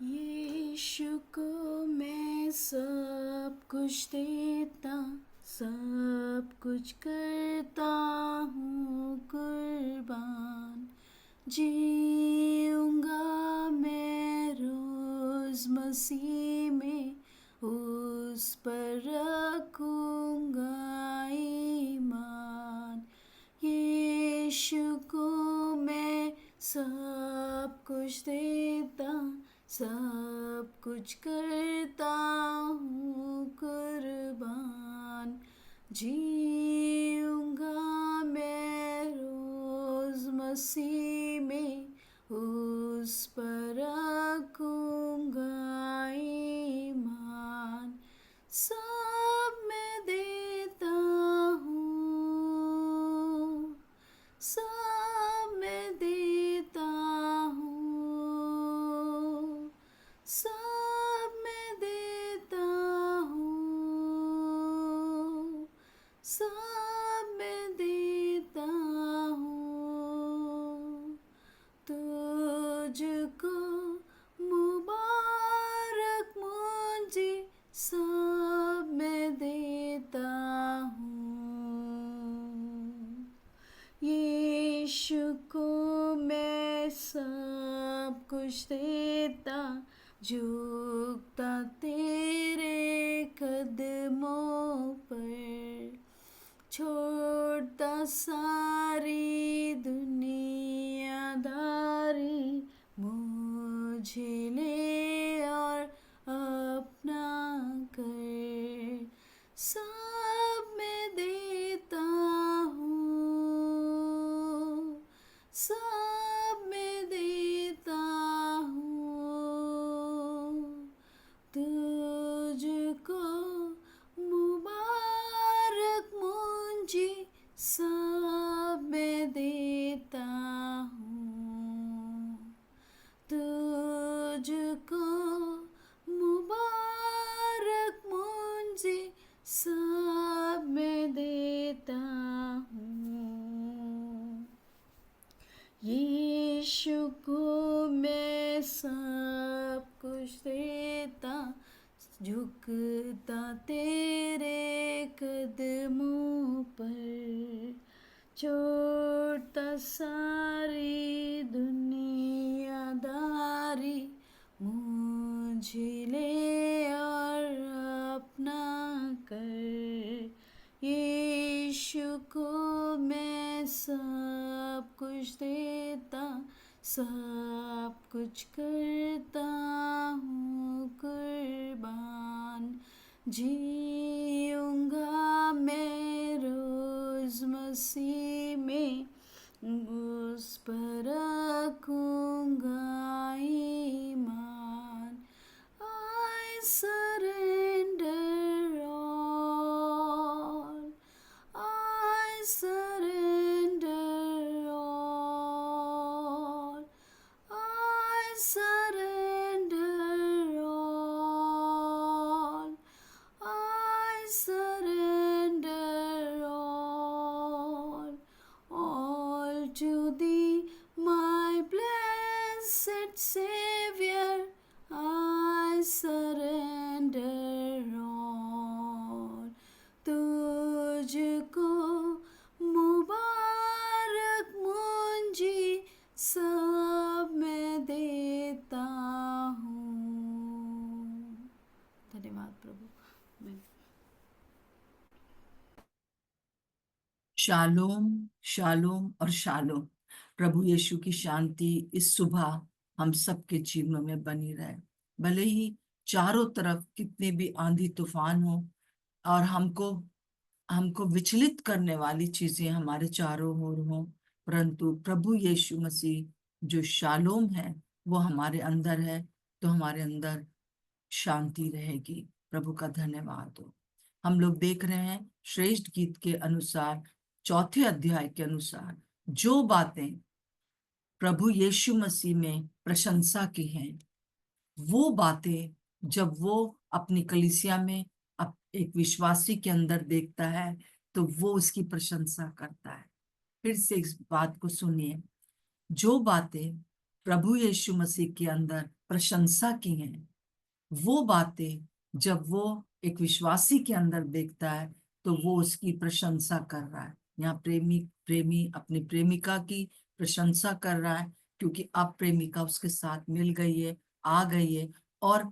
यीशु को मैं सब कुछ देता, सब कुछ करता हूँ कुर्बान। जीऊँगा मैं रोज़ मसीह में, उस पर रखूँगा ईमान। यीशु को मैं सब कुछ देता, सब कुछ करता हूँ कुर्बान। जीऊँगा मैं रोज़ मसीह में, उस पर रखूँगा ईमान। सब मैं देता हूँ, सब मैं देता हूँ, सब मैं देता हूँ, सब मैं देता हूँ। तुझको मुबारक मुझे, सब मैं देता हूँ। यीशु को मैं सब कुछ देता, झुकता तेरे कदमों पर, छोड़ता सारी दुनियादारी, मुझे ले और अपना कर। सब मैं देता हूँ, सब मैं देता हूँ। तुझको मुबारक मुझे, सब मैं देता हूँ। तुझको मुबारक मुझे, सब मैं देता हूँ। यीशु को मैं सब कुछ देता, झुकता तेरे कदमों पर, छोड़ता सारी दुनियादारी, मुझे ले और अपना कर। यीशु को मैं सब कुछ देता, सब कुछ करता हूँ कुर्बान। जीऊँगा मैं रोज़ मसीह में, उस पर रखूँगा ईमान। I surrender all, I surrender all, I surrender all, I surrender all to thee, my blessed Savior, I surrender all. तुझको मुबारक मुझे, सब मैं देता हूँ। धन्यवाद प्रभु। शालोम, शालोम और शालोम। प्रभु यीशु की शांति इस सुबह हम सबके जीवन में बनी रहे। भले ही चारों तरफ कितने भी आंधी तूफान हो और हमको हमको विचलित करने वाली चीजें हमारे चारों ओर हों, परंतु प्रभु यीशु मसीह जो शालोम है वो हमारे अंदर है, तो हमारे अंदर शांति रहेगी। प्रभु का धन्यवाद हो। हम लोग देख रहे हैं श्रेष्ठ गीत के अनुसार, चौथे अध्याय के अनुसार, जो बातें प्रभु यीशु मसीह में प्रशंसा की हैं, वो बातें जब वो अपनी कलीसिया में एक विश्वासी के अंदर देखता है तो वो उसकी प्रशंसा करता है। फिर से इस बात को सुनिए, जो बातें प्रभु यीशु मसीह के अंदर प्रशंसा की है, वो बातें जब वो एक विश्वासी के अंदर देखता है तो वो उसकी प्रशंसा कर रहा है। यहाँ प्रेमी प्रेमी अपनी प्रेमिका की प्रशंसा कर रहा है, क्योंकि अब प्रेमिका उसके साथ मिल गई है, आ गई है। और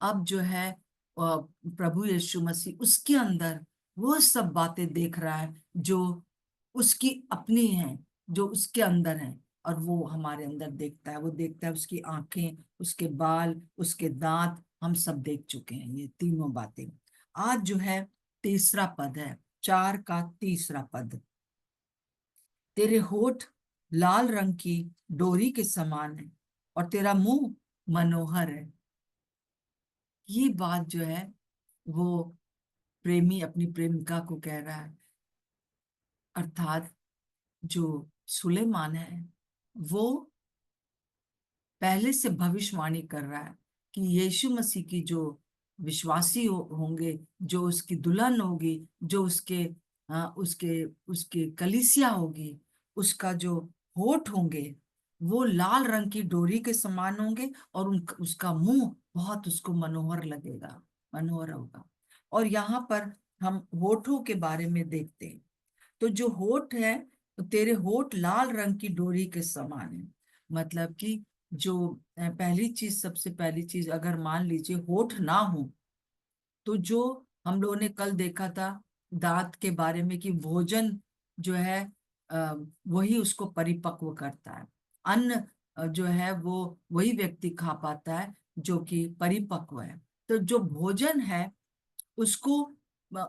अब जो है प्रभु यीशु मसीह उसके अंदर वो सब बातें देख रहा है जो उसकी अपनी हैं, जो उसके अंदर हैं। और वो हमारे अंदर देखता है, वो देखता है उसकी आंखें, उसके बाल, उसके दांत, हम सब देख चुके हैं ये तीनों बातें। आज जो है तीसरा पद है, 4 का तीसरा पद। तेरे होठ लाल रंग की डोरी के समान है और तेरा मुंह मनोहर है। ये बात जो है वो प्रेमी अपनी प्रेमिका को कह रहा है, अर्थात जो सुलेमान है वो पहले से भविष्यवाणी कर रहा है कि यीशु मसीह की जो विश्वासी होंगे, जो उसकी दुल्हन होगी, जो उसके उसके कलीसिया होगी, उसका जो होठ होंगे वो लाल रंग की डोरी के समान होंगे, और उसका मुंह बहुत उसको मनोहर लगेगा, मनोहर होगा। और यहाँ पर हम होठों के बारे में देखते हैं। तो जो होठ है, तो तेरे होठ लाल रंग की डोरी के समान है। मतलब कि जो पहली चीज, सबसे पहली चीज, अगर मान लीजिए होठ ना हो तो जो हम लोगों ने कल देखा था दांत के बारे में कि भोजन जो है वही उसको परिपक्व करता है। अन्न जो है वो वही व्यक्ति खा पाता है जो कि परिपक्व है। तो जो भोजन है उसको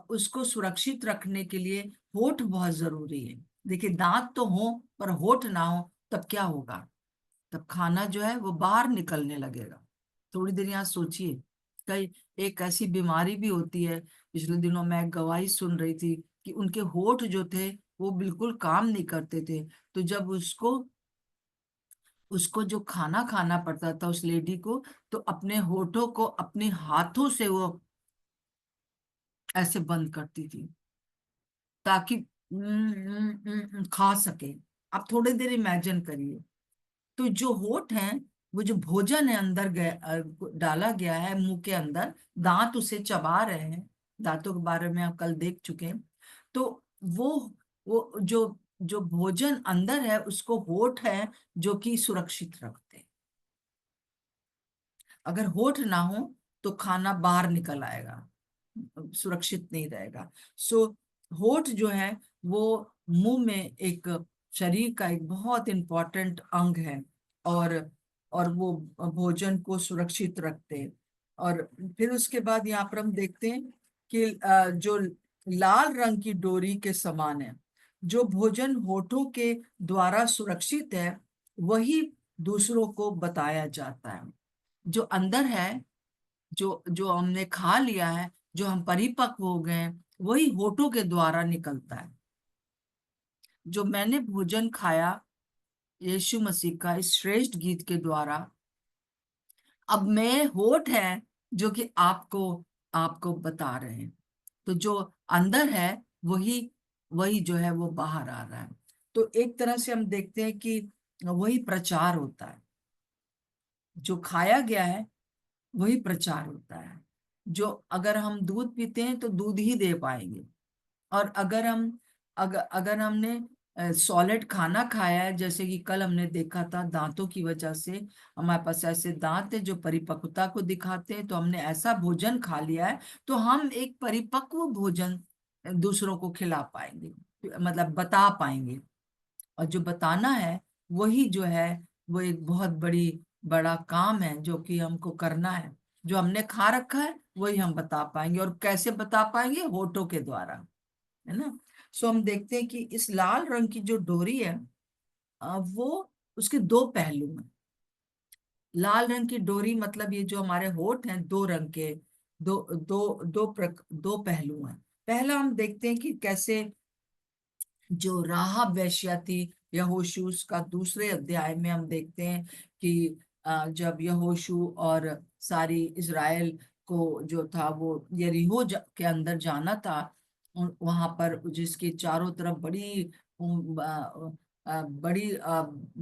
उसको सुरक्षित रखने के लिए होठ बहुत जरूरी है। देखिए दांत तो हो पर होठ ना हो तब क्या होगा? तब खाना जो है वो बाहर निकलने लगेगा। थोड़ी देर यहाँ सोचिए, कई एक ऐसी बीमारी भी होती है। पिछले दिनों मैं एक गवाही सुन रही थी कि उनके होठ जो थे वो बिल्कुल काम नहीं करते थे। तो जब उसको उसको जो खाना खाना पड़ता था उस लेडी को, तो अपने होठों को अपने हाथों से वो ऐसे बंद करती थी ताकि खा सके। आप थोड़ी देर इमेजिन करिए। तो जो होठ है, वो जो भोजन है अंदर डाला गया है मुंह के अंदर, दांत उसे चबा रहे हैं। दांतों के बारे में आप कल देख चुके हैं। तो वो वो जो भोजन अंदर है उसको होठ है जो कि सुरक्षित रखते हैं। अगर होठ ना हो तो खाना बाहर निकल आएगा, सुरक्षित नहीं रहेगा। सो होठ जो है वो मुंह में एक शरीर का एक बहुत इंपॉर्टेंट अंग है, और वो भोजन को सुरक्षित रखते हैं। और फिर उसके बाद यहाँ पर हम देखते हैं कि जो लाल रंग की डोरी के समान है। जो भोजन होठों के द्वारा सुरक्षित है वही दूसरों को बताया जाता है। जो अंदर है, जो जो हमने खा लिया है, जो हम परिपक्व हो गए हैं, वही होठों के द्वारा निकलता है। जो मैंने भोजन खाया यीशु मसीह का इस श्रेष्ठ गीत के द्वारा, अब मैं होठ है जो कि आपको आपको बता रहे हैं। तो जो अंदर है वही वही जो है वो बाहर आ रहा है। तो एक तरह से हम देखते हैं कि वही प्रचार होता है। जो खाया गया है वही प्रचार होता है। जो अगर हम दूध पीते हैं तो दूध ही दे पाएंगे। और अगर हमने सॉलिड खाना खाया है, जैसे कि कल हमने देखा था दांतों की वजह से हमारे पास ऐसे दांत है जो परिपक्वता को दिखाते हैं, तो हमने ऐसा भोजन खा लिया है तो हम एक परिपक्व भोजन दूसरों को खिला पाएंगे, मतलब बता पाएंगे। और जो बताना है वही जो है वो एक बहुत बड़ा काम है जो कि हमको करना है। जो हमने खा रखा है वही हम बता पाएंगे, और कैसे बता पाएंगे? होठों के द्वारा, है ना। सो हम देखते हैं कि इस लाल रंग की जो डोरी है वो उसके दो पहलू हैं। लाल रंग की डोरी मतलब ये जो हमारे होठ हैं दो रंग के, दो पहलू हैं। पहला हम देखते हैं कि कैसे जो राहाब वेश्या थी, यहोशू का दूसरे अध्याय में हम देखते हैं कि जब यहोशू और सारी इज़राइल को जो था वो यरीहो के अंदर जाना था, वहां पर जिसकी चारों तरफ बड़ी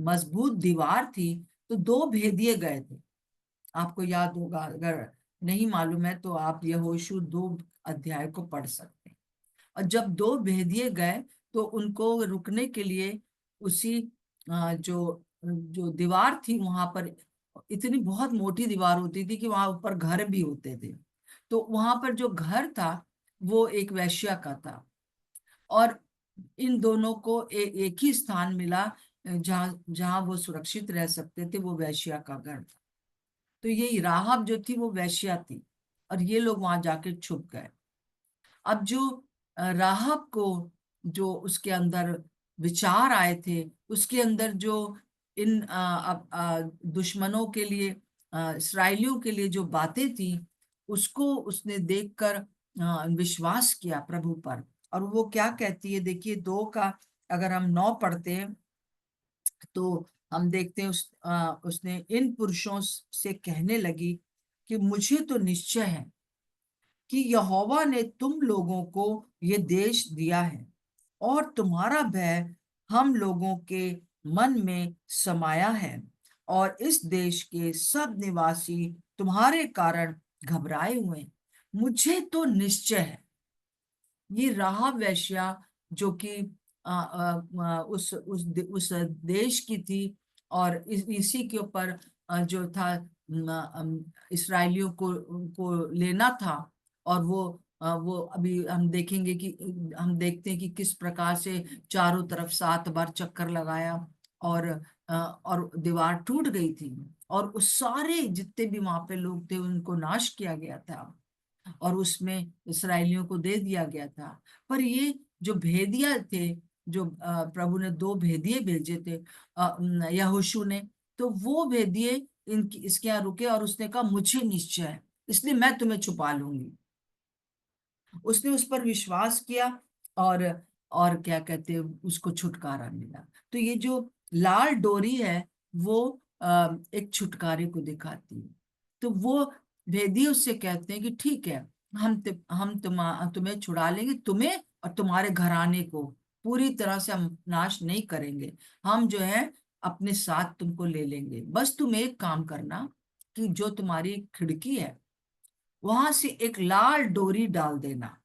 मजबूत दीवार थी, तो दो भेदिए गए थे। आपको याद होगा, अगर नहीं मालूम है तो आप यहोशू 2 अध्याय को पढ़ सकते हैं। और जब दो भेदिए गए तो उनको रुकने के लिए उसी जो जो दीवार थी वहां पर, इतनी बहुत मोटी दीवार होती थी कि वहां ऊपर घर भी होते थे। तो वहां पर जो घर था वो एक वेश्या का था। और इन दोनों को एक ही स्थान मिला जहाँ जहाँ वो सुरक्षित रह सकते थे, वो वेश्या का घर था। तो ये राहब जो थी वो वेश्या थी, और ये लोग वहां जाके छुप गए। अब जो राहब को जो उसके अंदर विचार आए थे, उसके अंदर जो इन दुश्मनों के लिए, इसराइलियों के लिए जो बातें थी, उसको उसने देखकर विश्वास किया प्रभु पर। और वो क्या कहती है, देखिए 2 का अगर हम 9 पढ़ते हैं तो हम देखते हैं उसने इन पुरुषों से कहने लगी कि मुझे तो निश्चय है कि यहोवा ने तुम लोगों को ये देश दिया है, और तुम्हारा भय हम लोगों के मन में समाया है, और इस देश के सब निवासी तुम्हारे कारण घबराए हुए हैं। मुझे तो निश्चय है, ये राहाब वेश्या जो कि उस देश की थी, और इसी के ऊपर जो था इसराइलियों को लेना था। और वो अभी हम देखेंगे कि हम देखते हैं कि किस प्रकार से चारों तरफ 7 बार चक्कर लगाया, और और दीवार टूट गई थी, और उस सारे जितने भी वहां पे लोग थे उनको नाश किया गया था, और उसमें इसराइलियों को दे दिया गया था। पर ये जो भेदिया थे, जो प्रभु ने 2 भेदिए भेजे थे यहोशू ने, तो वो भेदिए इनकी इसके यहाँ रुके, और उसने कहा मुझे निश्चय है, इसलिए मैं तुम्हें छुपा लूंगी। उसने उस पर विश्वास किया, और और क्या कहते हैं, उसको छुटकारा मिला। तो ये जो लाल डोरी है वो एक छुटकारे को दिखाती है। तो वो भेदी उससे कहते हैं कि ठीक है, हम तुम्हें छुड़ा लेंगे, तुम्हें और तुम्हारे घराने को पूरी तरह से हम नाश नहीं करेंगे। हम जो है अपने साथ तुमको ले लेंगे, बस तुम एक काम करना कि जो तुम्हारी खिड़की है वहां से एक लाल डोरी डाल देना।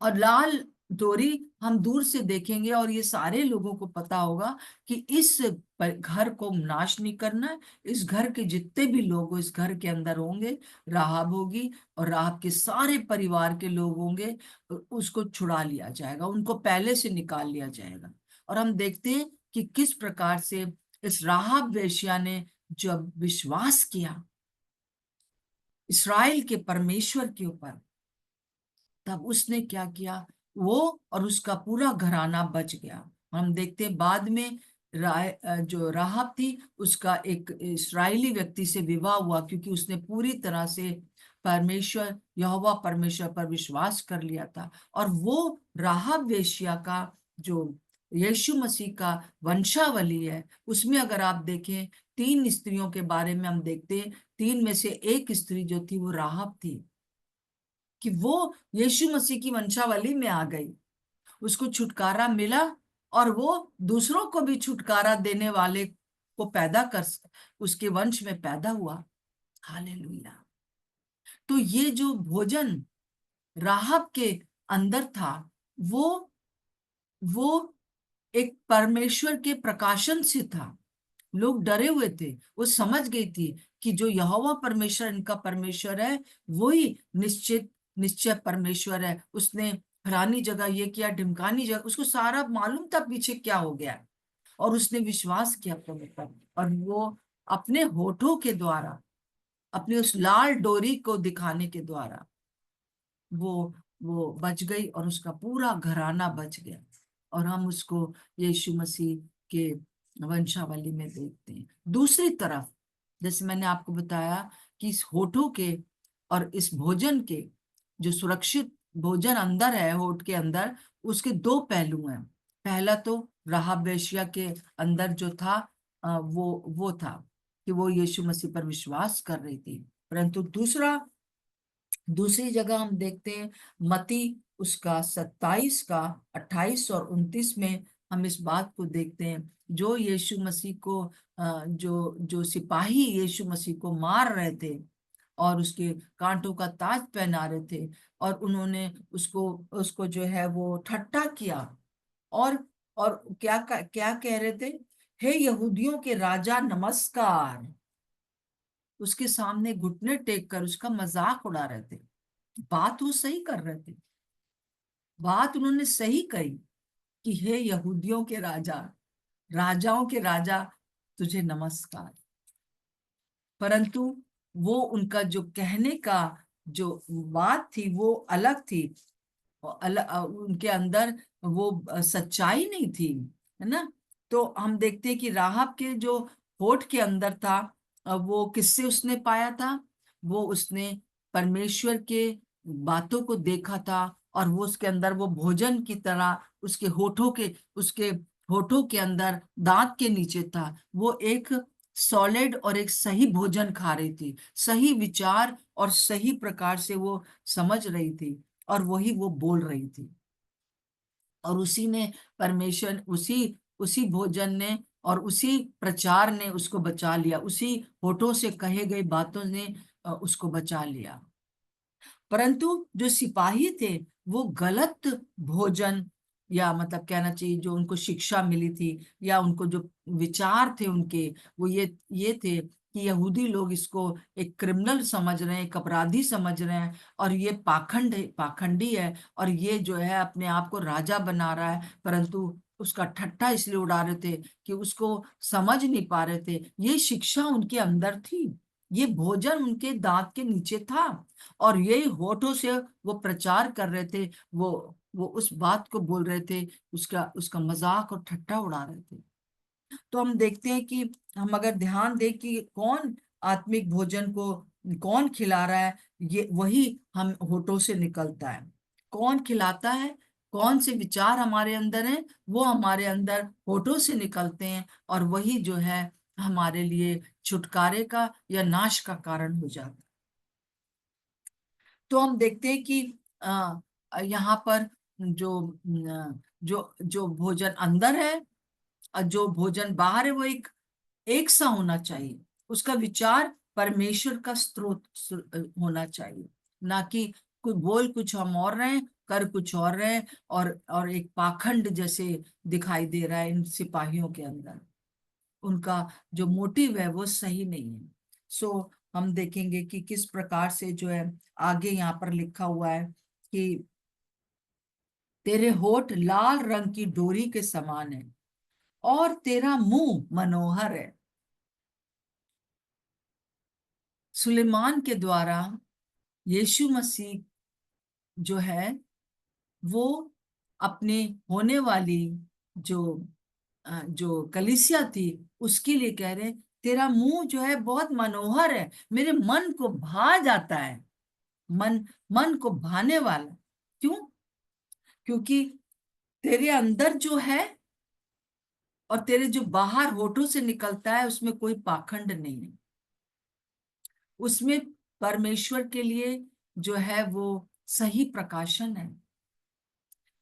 और लाल डोरी हम दूर से देखेंगे, और ये सारे लोगों को पता होगा कि इस घर को नाश नहीं करना है। इस घर के जितने भी लोग इस घर के अंदर होंगे, राहब होगी और राहब के सारे परिवार के लोग होंगे, उसको छुड़ा लिया जाएगा, उनको पहले से निकाल लिया जाएगा। और हम देखते हैं कि किस प्रकार से इस राहब वेश्या ने जब विश्वास किया इसराइल के परमेश्वर के ऊपर, तब उसने क्या किया, वो और उसका पूरा घराना बच गया। हम देखते हैं बाद में जो राहब थी उसका एक इस्राएली व्यक्ति से विवाह हुआ, क्योंकि उसने पूरी तरह से परमेश्वर यहोवा परमेश्वर पर विश्वास कर लिया था। और वो राहब वेश्या का जो यीशु मसीह का वंशावली है, उसमें अगर आप देखें 3 स्त्रियों के बारे में हम देखते हैं, 3 में से एक स्त्री जो थी वो राहब थी, कि वो यीशु मसीह की वंशावली में आ गई, उसको छुटकारा मिला, और वो दूसरों को भी छुटकारा देने वाले को उसके वंश में पैदा हुआ। हालेलुया। तो ये जो भोजन राहब के अंदर था, वो वो एक परमेश्वर के प्रकाशन से था। लोग डरे हुए थे, वो समझ गई थी कि जो यहोवा परमेश्वर इनका परमेश्वर है, वही निश्चय परमेश्वर है। उसने फलानी जगह ये किया, ढिमकानी जगह, उसको सारा मालूम था पीछे क्या हो गया, और उसने विश्वास किया प्रभु पर। और वो अपने होठों के द्वारा, अपने उस लाल डोरी को दिखाने के द्वारा वो वो बच गई, और उसका पूरा घराना बच गया। और हम उसको यीशु मसीह के वंशावली में देखते हैं। दूसरी तरफ, जैसे मैंने आपको बताया कि इस होठों के और इस भोजन के, जो सुरक्षित भोजन अंदर है होठ के अंदर, उसके 2 पहलू हैं। पहला तो राहब वेश्या के अंदर जो था, वो था कि वो यीशु मसीह पर विश्वास कर रही थी। परंतु दूसरी जगह हम देखते हैं मती उसका 27 का 28 और 29 में हम इस बात को देखते हैं, जो यीशु मसीह को जो जो सिपाही यीशु मसीह को मार रहे थे और उसके कांटों का ताज पहना रहे थे, और उन्होंने उसको उसको जो है वो ठट्टा किया, और क्या कह रहे थे, हे यहूदियों के राजा नमस्कार। उसके सामने घुटने टेक कर उसका मजाक उड़ा रहे थे। बात वो सही कर रहे थे, बात उन्होंने सही कही कि हे यहूदियों के राजा, राजाओं के राजा, तुझे नमस्कार। परंतु वो उनका जो कहने का जो बात थी वो अलग थी, उनके अंदर वो सच्चाई नहीं थी, है ना। तो हम देखते हैं कि राहब के जो होठ के अंदर था, वो किससे उसने पाया था, वो उसने परमेश्वर के बातों को देखा था, और वो उसके अंदर वो भोजन की तरह उसके होठों के अंदर दांत के नीचे था, वो एक सॉलिड और एक सही भोजन खा रही थी, सही विचार और सही प्रकार से वो समझ रही थी, और वही वो बोल रही थी। और उसी ने परमेश्वर उसी उसी भोजन ने और उसी प्रचार ने उसको बचा लिया, उसी होठों से कहे गई बातों ने उसको बचा लिया। परंतु जो सिपाही थे वो गलत भोजन, या मतलब कहना चाहिए जो उनको शिक्षा मिली थी, या उनको जो विचार थे उनके, वो ये थे कि यहूदी लोग इसको एक क्रिमिनल समझ रहे हैं, एक अपराधी समझ रहे हैं, और ये पाखंडी है, और ये जो है अपने आप को राजा बना रहा है। परंतु उसका ठट्ठा इसलिए उड़ा रहे थे कि उसको समझ नहीं पा रहे थे, ये शिक्षा उनके अंदर थी, ये भोजन उनके दांत के नीचे था, और यही होठों से वो प्रचार कर रहे थे, वो उस बात को बोल रहे थे, उसका उसका मजाक और ठट्ठा उड़ा रहे थे। तो हम देखते हैं कि हम अगर ध्यान दें कि कौन आत्मिक भोजन को कौन खिला रहा है, ये वही हम होठों से निकलता है। कौन खिलाता है, कौन से विचार हमारे अंदर हैं, वो हमारे अंदर होठों से निकलते हैं, और वही जो है हमारे लिए छुटकारे का या नाश का कारण हो जाता है। तो हम देखते हैं कि यहाँ पर जो जो भोजन अंदर है और जो भोजन बाहर है, वो एक सा होना चाहिए। उसका विचार परमेश्वर का होना चाहिए, ना कि कोई बोल कुछ हम और रहे हैं, कर कुछ और रहे हैं, और एक पाखंड जैसे दिखाई दे रहा है इन सिपाहियों के अंदर। उनका जो मोटिव है वो सही नहीं है। सो हम देखेंगे कि किस प्रकार से जो है आगे यहाँ पर लिखा हुआ है कि तेरे होठ लाल रंग की डोरी के समान है, और तेरा मुंह मनोहर है। सुलेमान के द्वारा यीशु मसीह जो है वो अपने होने वाली जो जो कलीसिया थी उसके लिए कह रहे हैं, तेरा मुंह जो है बहुत मनोहर है, मेरे मन को भा जाता है। मन मन को भाने वाला। क्यों? क्योंकि तेरे अंदर जो है और तेरे जो बाहर होठों से निकलता है उसमें कोई पाखंड नहीं है। उसमें परमेश्वर के लिए जो है वो सही प्रकाशन है।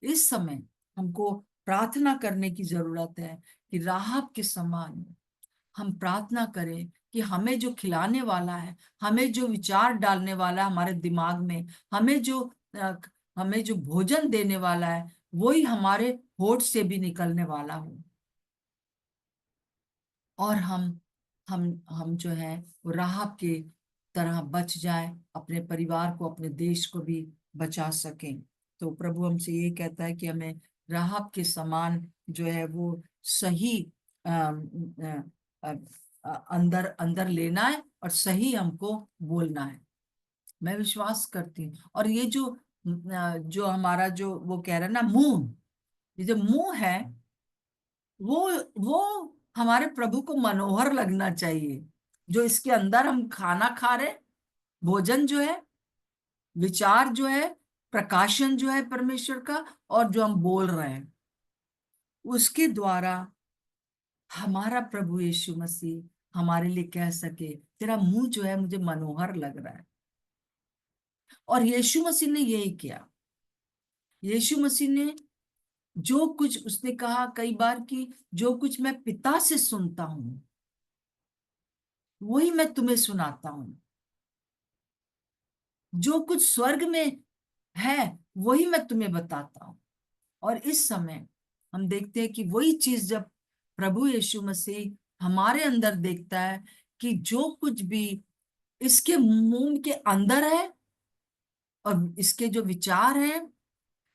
इस समय हमको प्रार्थना करने की जरूरत है कि राहब के समान हम प्रार्थना करें कि हमें जो खिलाने वाला है, हमें जो विचार डालने वाला है हमारे दिमाग में, हमें जो अ, हमें जो भोजन देने वाला है, वही हमारे होठ से भी निकलने वाला हो, और हम जो है वो राहब के तरह बच जाए, अपने परिवार को अपने देश को भी बचा सकें। तो प्रभु हमसे ये कहता है कि हमें राहब के समान जो है वो सही अंदर अंदर लेना है, और सही हमको बोलना है। मैं विश्वास करती हूँ। और ये जो हमारा जो वो कह रहा है ना मुंह, ये जो मुंह है वो वो हमारे प्रभु को मनोहर लगना चाहिए। जो इसके अंदर हम खाना खा रहे, भोजन जो है, विचार जो है, प्रकाशन जो है परमेश्वर का, और जो हम बोल रहे हैं उसके द्वारा हमारा प्रभु यीशु मसीह हमारे लिए कह सके, तेरा मुंह जो है मुझे मनोहर लग रहा है। और यीशु मसीह ने यही किया। यीशु मसीह ने जो कुछ उसने कहा कई बार कि जो कुछ मैं पिता से सुनता हूं वही मैं तुम्हें सुनाता हूं, जो कुछ स्वर्ग में है वही मैं तुम्हें बताता हूं। और इस समय हम देखते हैं कि वही चीज जब प्रभु यीशु मसीह हमारे अंदर देखता है कि जो कुछ भी इसके मुंह के अंदर है और इसके जो विचार हैं,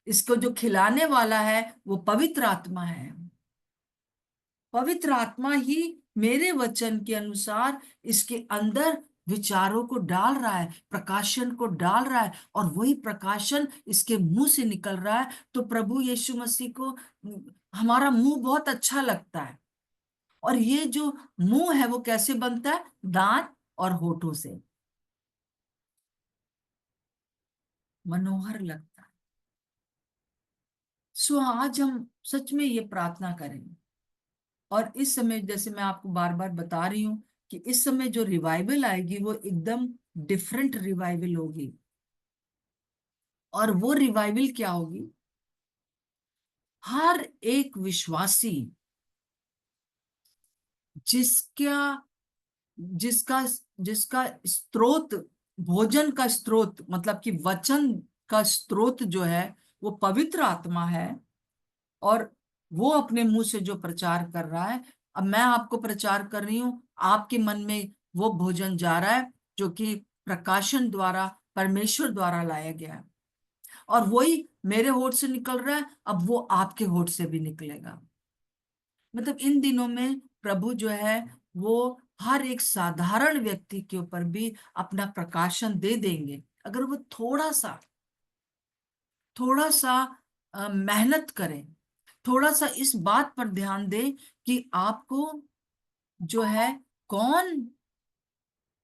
इसको जो खिलाने वाला है वो पवित्र आत्मा है। पवित्र आत्मा ही मेरे वचन के अनुसार इसके अंदर विचारों को डाल रहा है, प्रकाशन को डाल रहा है, और वही प्रकाशन इसके मुंह से निकल रहा है। तो प्रभु यीशु मसीह को हमारा मुंह बहुत अच्छा लगता है। और ये जो मुंह है वो कैसे बनता है? दांत और होठों से मनोहर लगता है। सो आज हम सच में ये प्रार्थना करेंगे। और इस समय जैसे मैं आपको बार बार बता रही हूँ कि इस समय जो रिवाइवल आएगी वो एकदम डिफरेंट रिवाइवल होगी। और वो रिवाइवल क्या होगी? हर एक विश्वासी जिसका जिसका जिसका स्रोत, भोजन का स्रोत मतलब कि वचन का स्रोत जो है वो पवित्र आत्मा है, और वो अपने मुंह से जो प्रचार कर रहा है, अब मैं आपको प्रचार कर रही हूं, आपके मन में वो भोजन जा रहा है जो कि प्रकाशन द्वारा, परमेश्वर द्वारा लाया गया है। और वही मेरे होठ से निकल रहा है, अब वो आपके होठ से भी निकलेगा। मतलब इन दिनों में प्रभु जो है वो हर एक साधारण व्यक्ति के ऊपर भी अपना प्रकाशन दे देंगे, अगर वो थोड़ा सा मेहनत करें, थोड़ा सा इस बात पर ध्यान दें कि आपको जो है कौन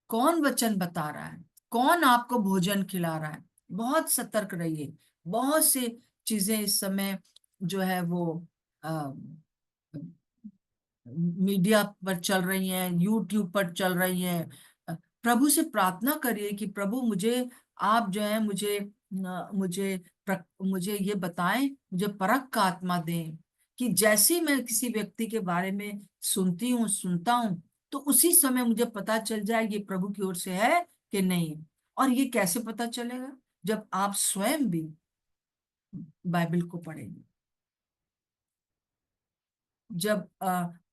कौन वचन बता रहा है, कौन आपको भोजन खिला रहा है। बहुत सतर्क रहिए। बहुत से चीजें इस समय जो है वो मीडिया पर चल रही हैं, यूट्यूब पर चल रही हैं। प्रभु से प्रार्थना करिए कि प्रभु मुझे, आप जो है मुझे मुझे ये बताएं, मुझे परख का आत्मा दें कि जैसे ही मैं किसी व्यक्ति के बारे में सुनता हूँ तो उसी समय मुझे पता चल जाए ये प्रभु की ओर से है कि नहीं। और ये कैसे पता चलेगा? जब आप स्वयं भी बाइबल को पढ़ेंगे।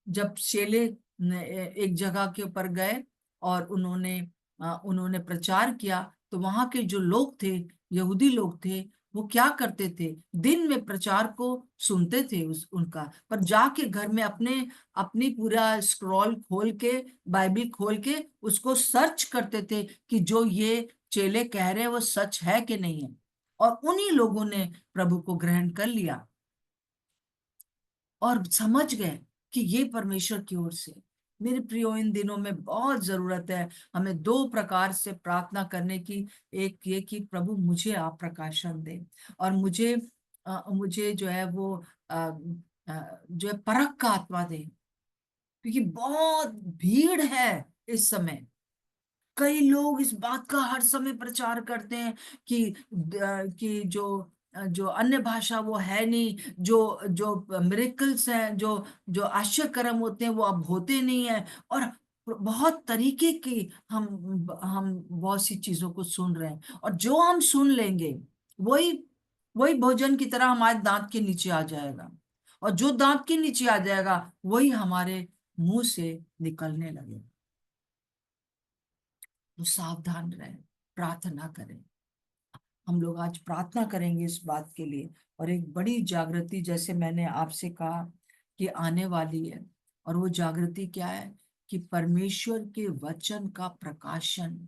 जब शेले एक जगह के ऊपर गए और उन्होंने प्रचार किया, तो वहां के जो लोग थे, यहूदी लोग थे, वो क्या करते थे? दिन में प्रचार को सुनते थे उनका, पर जाके घर में अपने अपनी पूरा स्क्रॉल खोल के, बाइबल खोल के उसको सर्च करते थे कि जो ये चेले कह रहे हैं वो सच है कि नहीं है। और उन्हीं लोगों ने प्रभु को ग्रहण कर लिया और समझ गए कि ये परमेश्वर की ओर से। मेरे प्रियो, इन दिनों में बहुत जरूरत है हमें दो प्रकार से प्रार्थना करने की। एक ये कि प्रभु मुझे आप प्रकाशन दे, और मुझे जो है वो जो है परख का आत्मा दे, क्योंकि बहुत भीड़ है इस समय। कई लोग इस बात का हर समय प्रचार करते हैं कि जो अन्य भाषा वो है नहीं, जो जो मिरेकल्स हैं, जो आश्चर्य कर्म होते हैं वो अब होते नहीं है। और बहुत तरीके की हम बहुत सी चीजों को सुन रहे हैं, और जो हम सुन लेंगे वही वही भोजन की तरह हमारे दांत के नीचे आ जाएगा, और जो दांत के नीचे आ जाएगा वही हमारे मुंह से निकलने लगेगा। तो सावधान रहें, प्रार्थना करें। हम लोग आज प्रार्थना करेंगे इस बात के लिए, और एक बड़ी जागृति जैसे मैंने आपसे कहा कि आने वाली है। और वो जागृति क्या है? कि परमेश्वर के वचन का प्रकाशन।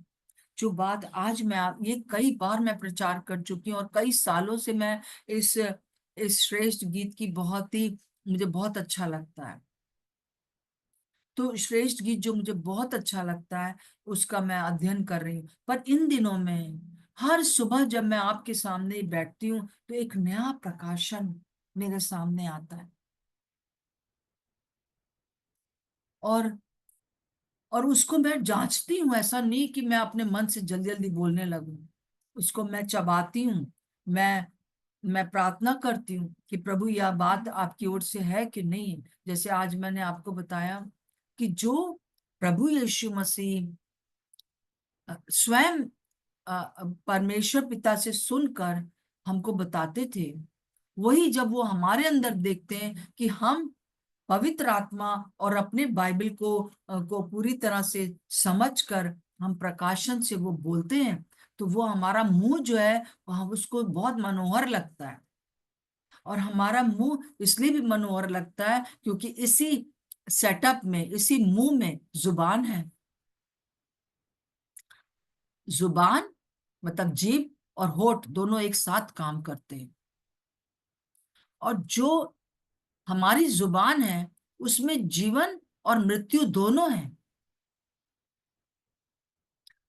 जो बात आज ये कई बार मैं प्रचार कर चुकी हूँ, और कई सालों से मैं इस इस श्रेष्ठ गीत की बहुत ही, मुझे बहुत अच्छा लगता है। तो श्रेष्ठ गीत जो मुझे बहुत अच्छा लगता है उसका मैं अध्ययन कर रही हूँ। पर इन दिनों में हर सुबह जब मैं आपके सामने बैठती हूँ तो एक नया प्रकाशन मेरे सामने आता है। और और उसको मैं जांचती हूँ। ऐसा नहीं कि मैं अपने मन से जल्दी जल्दी बोलने लगूं, उसको मैं चबाती हूँ। मैं मैं प्रार्थना करती हूँ कि प्रभु यह बात आपकी ओर से है कि नहीं। जैसे आज मैंने आपको बताया कि जो प्रभु यीशु मसीह स्वयं परमेश्वर पिता से सुनकर हमको बताते थे, वही जब वो हमारे अंदर देखते हैं कि हम पवित्र आत्मा और अपने बाइबल को पूरी तरह से समझकर हम प्रकाशन से वो बोलते हैं, तो वो हमारा मुंह जो है वह उसको बहुत मनोहर लगता है। और हमारा मुंह इसलिए भी मनोहर लगता है क्योंकि इसी सेटअप में, इसी मुंह में जुबान है। जुबान मतलब जीभ और होठ दोनों एक साथ काम करते हैं। और जो हमारी जुबान है उसमें जीवन और मृत्यु दोनों है।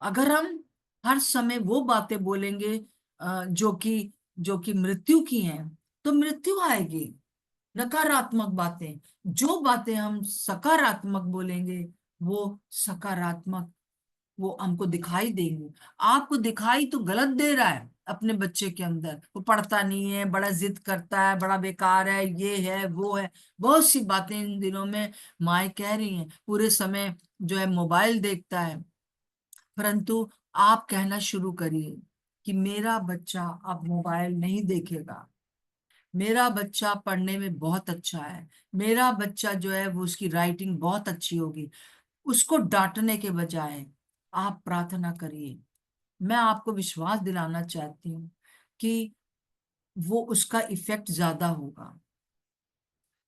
अगर हम हर समय वो बातें बोलेंगे जो कि मृत्यु की हैं, तो मृत्यु आएगी। नकारात्मक बातें, जो बातें हम सकारात्मक बोलेंगे वो सकारात्मक वो हमको दिखाई देंगे। आपको दिखाई तो गलत दे रहा है अपने बच्चे के अंदर, वो पढ़ता नहीं है, बड़ा जिद करता है, बड़ा बेकार है, ये है वो है, बहुत सी बातें इन दिनों में माएं कह रही हैं। पूरे समय जो है मोबाइल देखता है। परंतु आप कहना शुरू करिए कि मेरा बच्चा अब मोबाइल नहीं देखेगा, मेरा बच्चा पढ़ने में बहुत अच्छा है, मेरा बच्चा जो है वो उसकी राइटिंग बहुत अच्छी होगी। उसको डांटने के बजाय आप प्रार्थना करिए। मैं आपको विश्वास दिलाना चाहती हूँ कि वो उसका इफेक्ट ज्यादा होगा।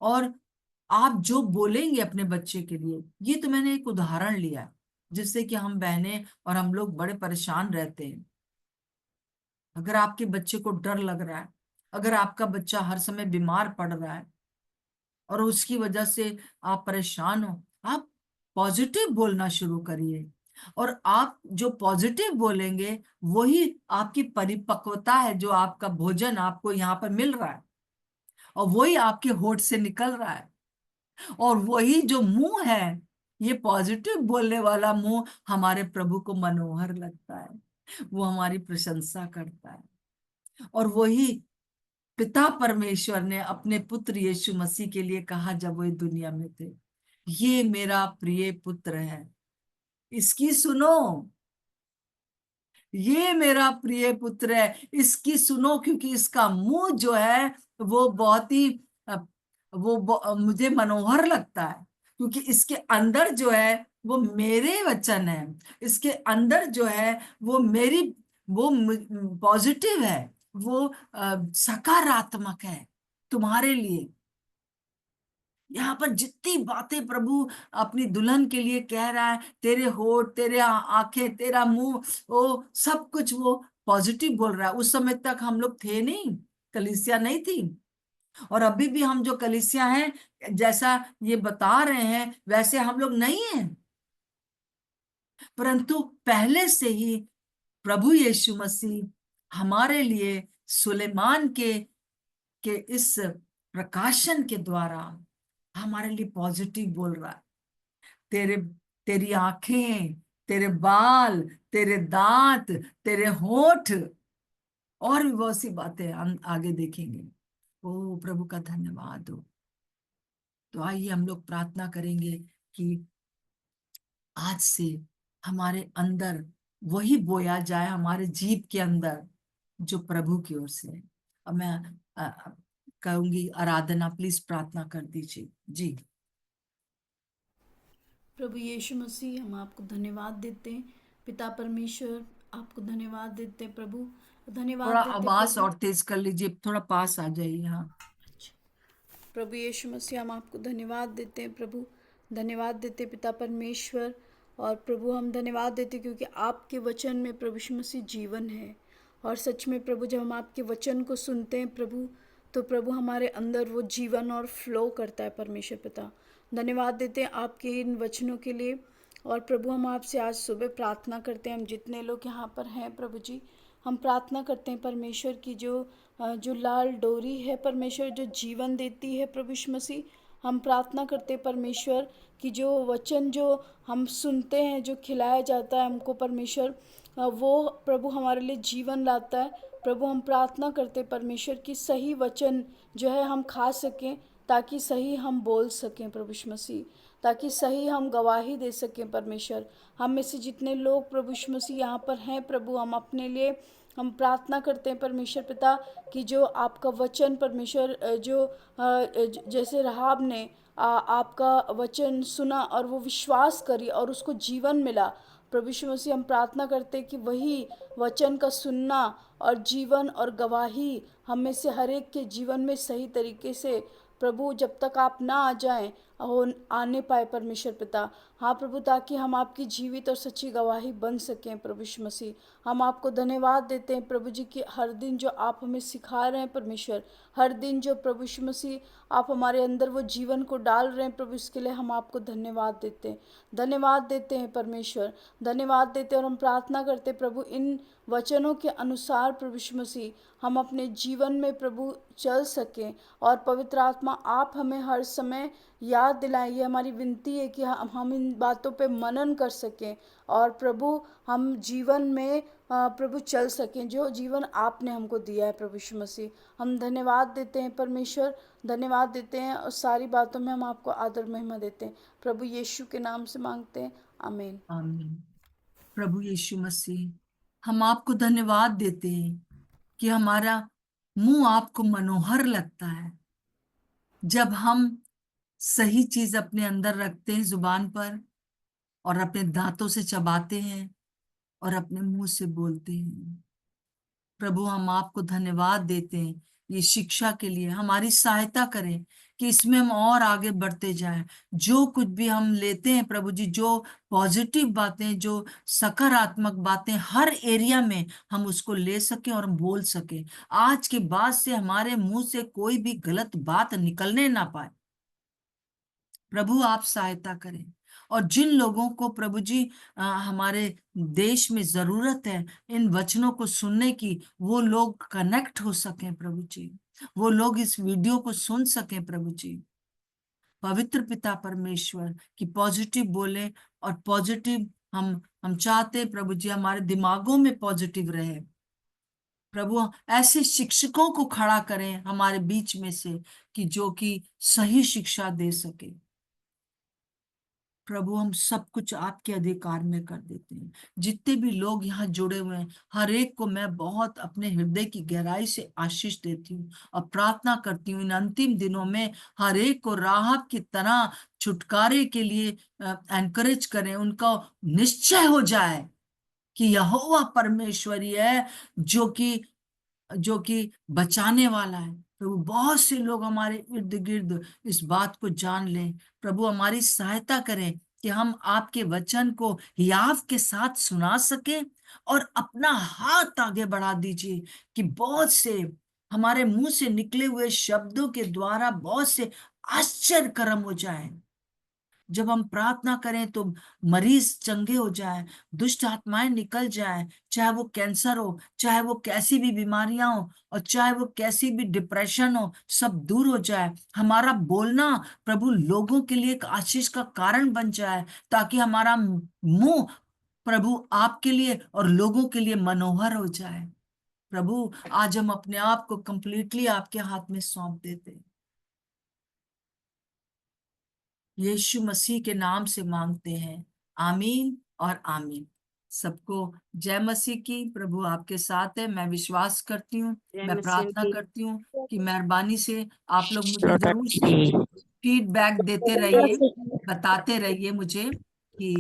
और आप जो बोलेंगे अपने बच्चे के लिए, ये तो मैंने एक उदाहरण लिया है, जिससे कि हम बहनें और हम लोग बड़े परेशान रहते हैं। अगर आपके बच्चे को डर लग रहा है, अगर आपका बच्चा हर समय बीमार पड़ रहा है और उसकी वजह से आप परेशान हो, आप पॉजिटिव बोलना शुरू करिए। और आप जो पॉजिटिव बोलेंगे वही आपकी परिपक्वता है, जो आपका भोजन आपको यहाँ पर मिल रहा है और वही आपके होठ से निकल रहा है। और वही जो मुंह है, ये पॉजिटिव बोलने वाला मुंह हमारे प्रभु को मनोहर लगता है, वो हमारी प्रशंसा करता है। और वही पिता परमेश्वर ने अपने पुत्र यीशु मसीह के लिए कहा जब वो इस दुनिया में थे, ये मेरा प्रिय पुत्र है, इसकी सुनो, ये मेरा प्रिय पुत्र है, इसकी सुनो। क्योंकि इसका मुंह जो है वो बहुत ही अ, मुझे मनोहर लगता है, क्योंकि इसके अंदर जो है वो मेरे वचन है, इसके अंदर जो है वो मेरी वो पॉजिटिव है, वो सकारात्मक है तुम्हारे लिए। यहाँ पर जितनी बातें प्रभु अपनी दुल्हन के लिए कह रहा है, तेरे होठ, तेरे आंखें, तेरा मुंह, वो सब कुछ वो पॉजिटिव बोल रहा है। उस समय तक हम लोग थे नहीं, कलीसिया नहीं थी। और अभी भी हम जो कलीसिया हैं, जैसा ये बता रहे हैं वैसे हम लोग नहीं हैं। परंतु पहले से ही प्रभु यीशु मसीह हमारे लिए सुलेमान के इस प्रकाशन के द्वारा हमारे लिए पॉजिटिव बोल रहा है। तेरे तेरी आंखें, तेरे बाल, तेरे दांत, तेरे होठ, और भी बहुत सी बातें हम आगे देखेंगे। ओ प्रभु का धन्यवाद हो। तो आइए हम लोग प्रार्थना करेंगे कि आज से हमारे अंदर वही बोया जाए, हमारे जीव के अंदर, जो प्रभु की ओर से है। अब मैं कहूंगी आराधना, प्लीज प्रार्थना कर दीजिए जी। प्रभु यीशु मसीह, हम आपको धन्यवाद देते हैं। पिता परमेश्वर, आपको धन्यवाद देते हैं प्रभु, धन्यवाद थोड़ा देते हैं आवाज प्रभु। और तेज कर लीजिए, थोड़ा पास आ जाइए। हाँ प्रभु यीशु मसीह, हम आपको धन्यवाद देते हैं प्रभु, धन्यवाद देते हैं पिता परमेश्वर। और प्रभु हम धन्यवाद देते हैं क्योंकि आपके वचन में प्रभु यीशु मसीह जीवन है। और सच में प्रभु, जब हम आपके वचन को सुनते हैं प्रभु, तो प्रभु हमारे अंदर वो जीवन और फ्लो करता है परमेश्वर पिता। धन्यवाद देते हैं आपके इन वचनों के लिए। और प्रभु हम आपसे आज सुबह प्रार्थना करते हैं, हम जितने लोग यहाँ पर हैं प्रभु जी, हम प्रार्थना करते हैं परमेश्वर की जो लाल डोरी है परमेश्वर, जो जीवन देती है प्रभु यीशु मसीह। हम प्रार्थना करते हैं परमेश्वर कि जो वचन जो हम सुनते हैं, जो खिलाया जाता है हमको परमेश्वर, वो प्रभु हमारे लिए जीवन लाता है प्रभु हम प्रार्थना करते परमेश्वर की सही वचन जो है हम खा सकें, ताकि सही हम बोल सकें प्रभु यीशु मसीह, ताकि सही हम गवाही दे सकें परमेश्वर। हम में से जितने लोग प्रभु यीशु मसीह यहाँ पर हैं प्रभु, हम अपने लिए हम प्रार्थना करते हैं परमेश्वर पिता कि जो आपका वचन परमेश्वर जैसे रहाब ने आपका वचन सुना और वो विश्वास करी और उसको जीवन मिला। प्रभु यीशु मसीह हम प्रार्थना करते हैं कि वही वचन का सुनना और जीवन और गवाही हम में से हर एक के जीवन में सही तरीके से प्रभु जब तक आप ना आ जाएं हो आने पाए परमेश्वर पिता। हाँ प्रभु, ताकि हम आपकी जीवित और सच्ची गवाही बन सकें प्रभु यीशु मसीह। हम आपको धन्यवाद देते हैं प्रभु जी कि हर दिन जो आप हमें सिखा रहे हैं परमेश्वर, हर दिन जो प्रभु यीशु मसीह आप हमारे अंदर वो जीवन को डाल रहे हैं प्रभु, इसके लिए हम आपको धन्यवाद देते हैं, धन्यवाद देते हैं परमेश्वर, धन्यवाद देते हैं। और हम प्रार्थना करते हैं प्रभु इन वचनों के अनुसार प्रभु यीशु मसीह हम अपने जीवन में प्रभु चल सकें, और पवित्र आत्मा आप हमें हर समय याद दिलाएं। ये हमारी विनती है कि हम इन बातों पे मनन कर सकें और प्रभु हम जीवन में प्रभु चल सकें जो जीवन आपने हमको दिया है प्रभु यीशु मसीह। हम धन्यवाद देते हैं परमेश्वर, धन्यवाद देते हैं, और सारी बातों में हम आपको आदर महिमा देते हैं प्रभु यीशु के नाम से मांगते हैं, आमीन। आमीन। प्रभु यीशु मसीह, हम आपको धन्यवाद देते हैं कि हमारा मुंह आपको मनोहर लगता है जब हम सही चीज अपने अंदर रखते हैं जुबान पर, और अपने दांतों से चबाते हैं और अपने मुंह से बोलते हैं। प्रभु हम आपको धन्यवाद देते हैं ये शिक्षा के लिए। हमारी सहायता करें कि इसमें हम और आगे बढ़ते जाएं। जो कुछ भी हम लेते हैं प्रभु जी, जो पॉजिटिव बातें, जो सकारात्मक बातें हर एरिया में हम उसको ले सकें और बोल सकें। आज के बाद से हमारे मुंह से कोई भी गलत बात निकलने ना पाए। प्रभु आप सहायता करें। और जिन लोगों को प्रभु जी हमारे देश में जरूरत है इन वचनों को सुनने की, वो लोग कनेक्ट हो सकें प्रभु जी, वो लोग इस वीडियो को सुन सकें प्रभु जी। पवित्र पिता परमेश्वर की पॉजिटिव बोले, और पॉजिटिव हम चाहते प्रभु जी हमारे दिमागों में पॉजिटिव रहे। प्रभु ऐसे शिक्षकों को खड़ा करें हमारे बीच में से कि जो कि सही शिक्षा दे सके। प्रभु हम सब कुछ आपके अधिकार में कर देते हैं। जितने भी लोग यहाँ जुड़े हुए हैं, हर एक को मैं बहुत अपने हृदय की गहराई से आशीष देती हूँ और प्रार्थना करती हूँ इन अंतिम दिनों में हर एक को राहत की तरह छुटकारे के लिए एनकरेज करें। उनका निश्चय हो जाए कि यहोवा परमेश्वर ही है जो कि बचाने वाला है। प्रभु बहुत से लोग हमारे इर्द गिर्द इस बात को जान लें। प्रभु हमारी सहायता करें कि हम आपके वचन को हियाव के साथ सुना सके, और अपना हाथ आगे बढ़ा दीजिए कि बहुत से हमारे मुंह से निकले हुए शब्दों के द्वारा बहुत से आश्चर्य कर्म हो जाए। जब हम प्रार्थना करें तो मरीज चंगे हो जाए, दुष्ट आत्माएं निकल जाए, चाहे वो कैंसर हो, चाहे वो कैसी भी बीमारियां हो, और चाहे वो कैसी भी डिप्रेशन हो, सब दूर हो जाए। हमारा बोलना प्रभु लोगों के लिए एक आशीष का कारण बन जाए, ताकि हमारा मुंह प्रभु आपके लिए और लोगों के लिए मनोहर हो जाए। प्रभु आज हम अपने आप को कंप्लीटली आपके हाथ में सौंप देते हैं। यीशु मसीह के नाम से मांगते हैं, आमीन और आमीन। सबको जय मसीह की। प्रभु आपके साथ है, मैं विश्वास करती हूँ, जय मैं मसीह प्रार्थना की। करती हूँ कि मेहरबानी से आप लोग मुझे जरूर से फीडबैक देते रहिए, बताते रहिए मुझे कि